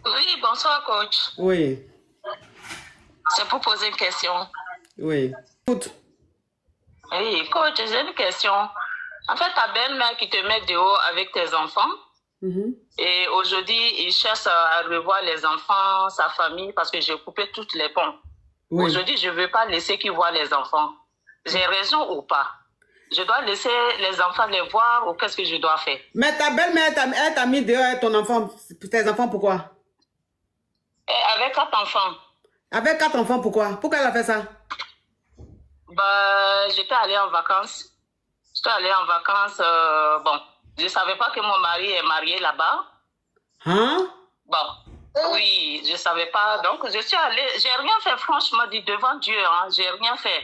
Oui, bonsoir, coach. Oui, C'est pour poser une question. oui. Écoute, Oui, coach, j'ai une question. En fait, ta belle-mère qui te met dehors avec tes enfants, et aujourd'hui, il cherche à revoir les enfants, sa famille, parce que j'ai coupé toutes les ponts. oui. Aujourd'hui, je ne veux pas laisser qu'ils voient les enfants. J'ai raison ou pas? Je dois laisser les enfants les voir ou qu'est-ce que je dois faire? Mais ta belle-mère, elle t'a mis dehors avec ton enfant, tes enfants, pourquoi? Et avec 4 enfants, Avec 4 enfants, pourquoi? Pourquoi elle a fait ça? bah, j'étais allée en vacances. J'étais allée en vacances, bon, je ne savais pas que mon mari est marié là-bas. Hein? Bon, oui, je ne savais pas. Donc, je suis allée, j'ai rien fait, franchement, dit devant Dieu, hein, j'ai rien fait.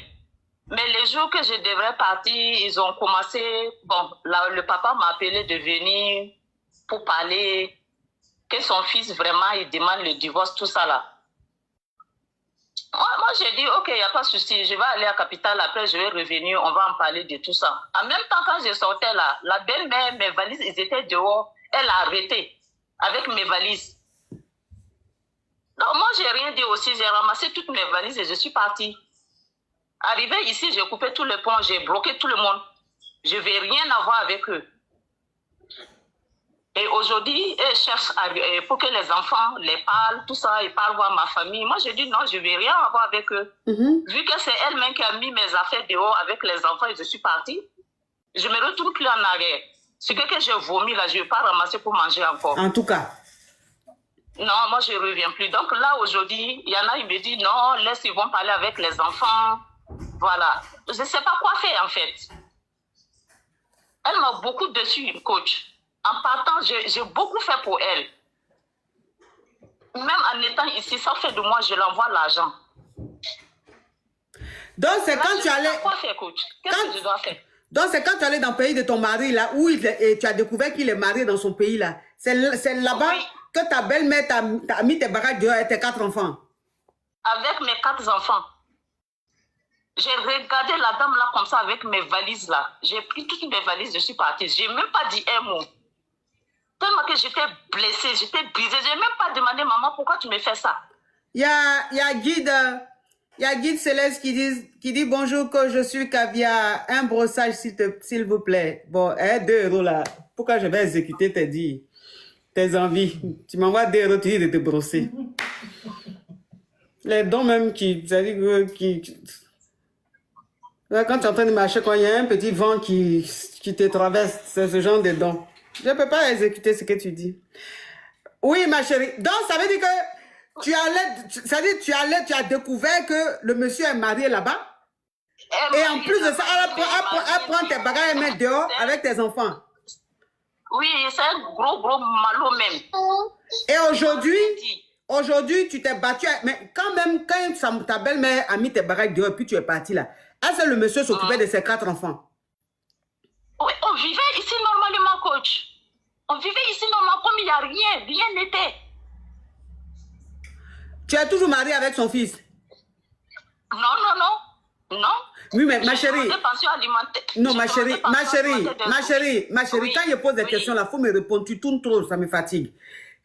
Mais les jours que je devrais partir, ils ont commencé, bon, là, le papa m'a appelé de venir pour parler, que son fils, vraiment, il demande le divorce, tout ça là. Moi j'ai dit, ok, il n'y a pas de souci, je vais aller à la capitale, après je vais revenir, on va en parler de tout ça. En même temps, quand je sortais là, la belle-mère, mes valises, ils étaient dehors, elle a arrêté avec mes valises. Donc moi, j'ai rien dit aussi, j'ai ramassé toutes mes valises et je suis partie. Arrivé ici, j'ai coupé tout le pont, j'ai bloqué tout le monde. Je ne vais rien avoir avec eux. Et aujourd'hui, ils cherchent pour que les enfants les parlent, tout ça, ils parlent voir ma famille. Moi, je dis non, je ne vais rien avoir avec eux. Vu que c'est elle-même qui a mis mes affaires dehors avec les enfants et je suis partie, je ne me retourne plus en arrière. Ce que j'ai vomi là, je ne vais pas ramasser pour manger encore. En tout cas. Non, moi, je ne reviens plus. Donc là, aujourd'hui, il y en a, ils me disent non, laisse, ils vont parler avec les enfants. Voilà. Je ne sais pas quoi faire, en fait. Elle m'a beaucoup déçu, coach. En partant, j'ai beaucoup fait pour elle. Même en étant ici, ça fait de moi, je l'envoie l'argent. Donc, c'est quand tu allais... Quoi faire, coach? Qu'est-ce que je dois faire? Donc, c'est quand tu allais dans le pays de ton mari, là, où et tu as découvert qu'il est marié dans son pays, là. C'est là-bas que ta belle-mère t'a mis tes bagages dehors avec tes 4 enfants. Avec mes 4 enfants. J'ai regardé la dame là comme ça avec mes valises là. J'ai pris toutes mes valises, je suis partie. Je n'ai même pas dit un mot. Tellement que j'étais blessée, j'étais brisée. Je n'ai même pas demandé, maman, pourquoi tu me fais ça? Il y a Guide Céleste qui dit bonjour, que je suis Caviar. Un brossage, s'il vous plaît. Bon, 2 € là. Pourquoi je vais exécuter tes envies? Tu m'envoies 2 €, tu dis de te brosser. Les dons même quand tu es en train de marcher, quand il y a un petit vent qui te traverse, c'est ce genre de dons. Je ne peux pas exécuter ce que tu dis. Oui, ma chérie. Donc, ça veut dire que tu as découvert que le monsieur est marié là-bas. Et en plus de ça, elle prend tes bagages et met dehors avec tes enfants. Oui, c'est un gros malot même. Et aujourd'hui, tu t'es battu. Mais quand ta belle-mère a mis tes bagages dehors, puis tu es parti là. Est-ce que le monsieur s'occupait de ses 4 enfants? Oui, on vivait ici normalement, coach. On vivait ici normalement comme il n'y a rien n'était. Tu es toujours marié avec son fils? Non. Oui, mais ma chérie. Non, ma chérie, quand je pose des questions là, il faut me répondre. Tu tournes trop, ça me fatigue.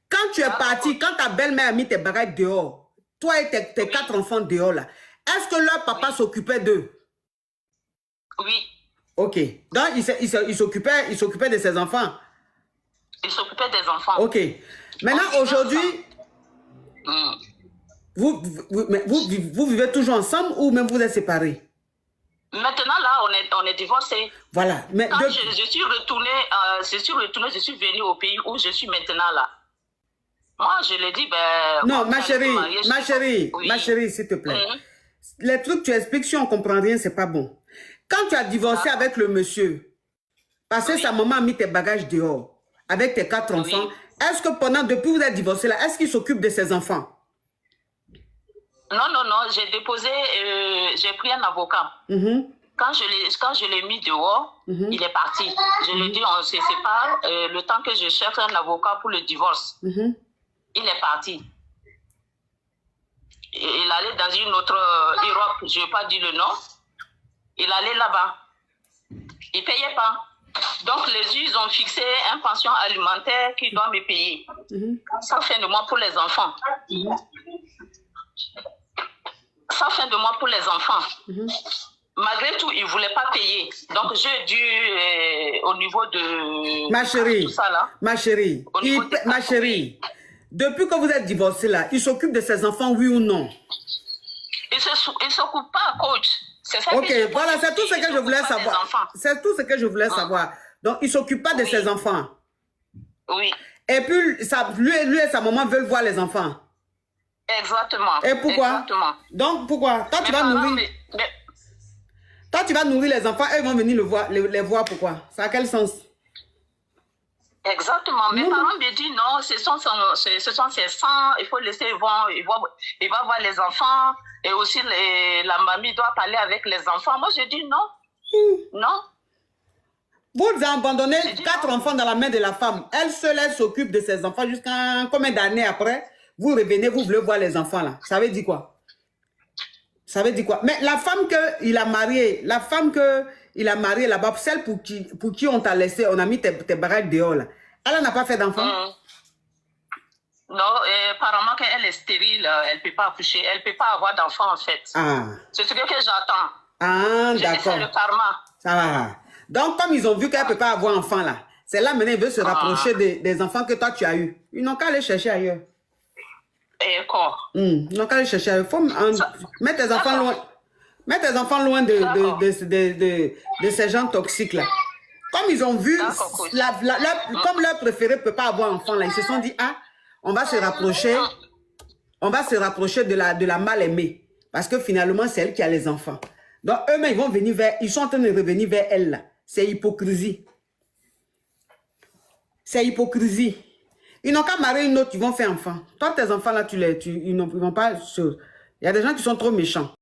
Quand tu es parti, quand ta belle-mère a mis tes bagages dehors, toi et tes 4 enfants dehors là, est-ce que leur papa s'occupait d'eux? Oui. Ok. Donc, il s'occupait de ses enfants. Il s'occupait des enfants. Ok. Maintenant, aujourd'hui, vous vivez toujours ensemble ou même vous êtes séparés? Maintenant, là, on est divorcés. Voilà. Mais quand je suis retournée, je suis venue au pays où je suis maintenant là. Moi, je l'ai dit, ben... Non, ma chérie, s'il te plaît. Les trucs que tu expliques, si on ne comprend rien, c'est pas bon. Quand tu as divorcé avec le monsieur, parce que sa maman a mis tes bagages dehors, avec tes 4 enfants, est-ce que depuis que vous êtes divorcé là, est-ce qu'il s'occupe de ses enfants? Non, j'ai pris un avocat. Quand je l'ai mis dehors, il est parti. Je lui ai dit, on se sépare, le temps que je cherche un avocat pour le divorce. Il est parti. Il allait dans une autre Europe, je ne vais pas dire le nom. Il allait là-bas. Il ne payait pas. Donc, les juges ont fixé un pension alimentaire qui doit me payer. Ça fin de mois pour les enfants. Ça fin de mois pour les enfants. Malgré tout, ils ne voulaient pas payer. Donc, j'ai dû, au niveau de... Ma chérie, tout ça, là, ma chérie, ma chérie, depuis que vous êtes divorcés là, il s'occupe de ses enfants, oui ou non? Il ne s'occupe pas, coach. C'est ça ok, voilà, c'est tout ce que je voulais savoir. C'est tout ce que je voulais savoir. Donc, il ne s'occupe pas de ses enfants. Oui. Et puis, lui et sa maman veulent voir les enfants. Exactement. Et pourquoi? Exactement. Donc, pourquoi? Toi, tu vas nourrir... Toi, tu vas nourrir les enfants, eux vont venir les voir, pourquoi? Ça a quel sens? Exactement. Mes parents me disent non, ce sont ses sangs, il faut laisser, il va voir les enfants, et aussi la mamie doit parler avec les enfants. Moi, je dis non. Non. Vous abandonnez 4 enfants dans la main de la femme. Elle seule, elle s'occupe de ses enfants jusqu'à combien d'années après? Vous revenez, vous voulez voir les enfants là. Ça veut dire quoi? Ça veut dire quoi? Mais la femme qu'il a mariée, là-bas, celle pour qui on t'a laissé, on a mis tes baraques dehors là. Elle n'a pas fait d'enfant? Non, apparemment qu'elle est stérile, elle ne peut pas accoucher, elle ne peut pas avoir d'enfant en fait. C'est ce que j'attends. Ah, d'accord. C'est le karma. Ça va. Donc, comme ils ont vu qu'elle ne peut pas avoir enfant là, c'est là maintenant ils veulent se rapprocher des enfants que toi tu as eu. Ils n'ont qu'à aller chercher ailleurs. Et quoi? Ils n'ont qu'à aller chercher ailleurs. Faut mettre tes enfants loin. Mettre tes enfants loin de ces gens toxiques là. Comme ils ont vu, comme leur préféré ne peut pas avoir enfant là, ils se sont dit, ah, on va se rapprocher de la mal-aimée. Parce que finalement, c'est elle qui a les enfants. Donc, eux-mêmes, ils vont venir ils sont en train de revenir vers elle là. C'est hypocrisie. C'est hypocrisie. Ils n'ont qu'à marier une autre, ils vont faire enfant. Toi, tes enfants là, ils ne vont pas... Il y a des gens qui sont trop méchants.